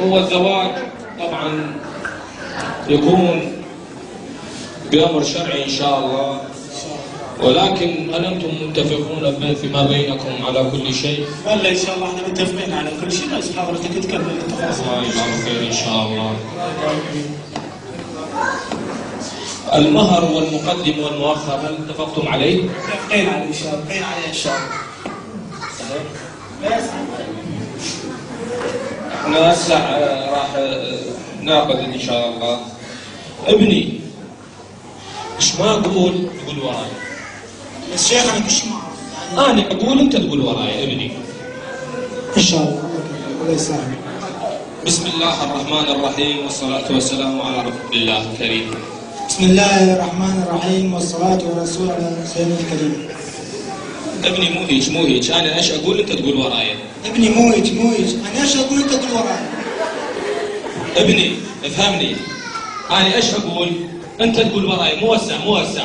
هو الزواج طبعا يكون بأمر شرعي إن شاء الله، ولكن هل أنتم متفقون فيما بينكم على كل شيء؟ والله إن شاء الله احنا متفقين على كل شيء، بس حضرتك تكمل التفاصيل. الله يجعله خير إن شاء الله. المهر والمقدم والمؤخر هل اتفقتم عليه؟ متفقين عليه إن شاء الله، متفقين عليه إن شاء الله. احنا هسه راح ناخذ ان شاء الله. ابني ايش ما اقول تقول وراي. بس شيخ انا كل شيء ما اعرف. انا اقول انت تقول وراي ابني. ان شاء الله. الله يسلمك. بسم الله الرحمن الرحيم والصلاة والسلام على رسول الله الكريم. بسم الله الرحمن الرحيم والصلاة والرسول على سيدنا الكريم. ابني مو هيك انا ايش اقول انت تقول وراي. ابني مو هيك انا ايش اقول انت تقول وراي. ابني افهمني، انا ايش اقول انت تقول وراي. موسع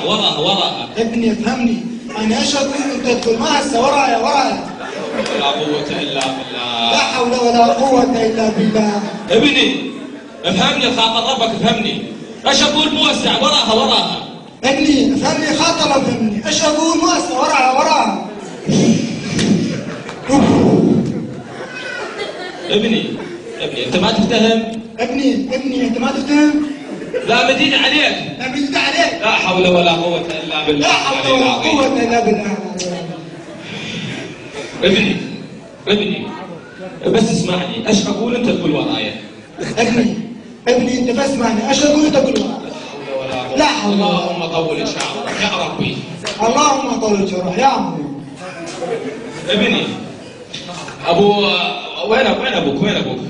وراها. ابني افهمني، انا ايش اقول انت تقول ما هسه ورايا. لا قوة الا بالله. لا حول ولا قوة الا بالله. ابني افهمني، خاطر ربك افهمني. ايش اقول؟ موسع وراها. ابني افهمني، خاطر افهمني. ايش اقول؟ ما هسه وراها. ابني انت ما تفتهم. ابني انت ما تفتهم. لا مدين عليك. لا مدين عليك. لا حول ولا قوة الا بالله. لا حول ولا قوة الا بالله. ابني بس اسمعني، ايش اقول انت تقول ورايا. ابني انت بس اسمعني، ايش اقول انت تقول ورايا. لا حول ولا قوة. اللهم طول شعرك يا ربي. اللهم طول شعرك يا عمي. ابني ابو وين ابوك؟